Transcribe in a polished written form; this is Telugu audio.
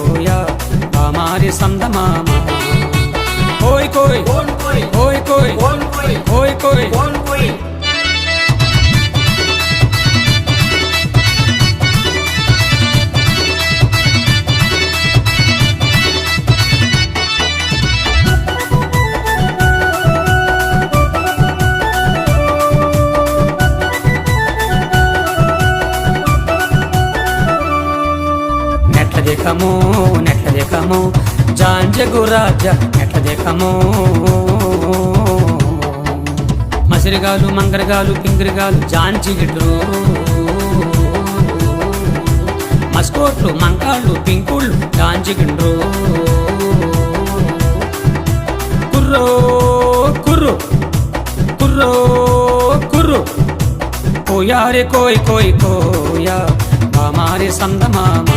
కోయా బామారి సందమామ కోయ్ కోయ్ కోయ్ కోయ్ కోయ్ కోయ్ నెట్ల దేకమో జాంజగు రాజా నెట్ల దేకమో మసిరిగాలు మంగరగాలు పింగిరిగాలు జాంజిగిడ్రు మస్కోట్లు మంకాళ్ళు పింకుళ్ళు జాంజిగిండ్రు కుర్రో కుర్రు కుర్రో కుర్రు కోయారే కోయ్ కోయ్ కోయా బామారి సందమామ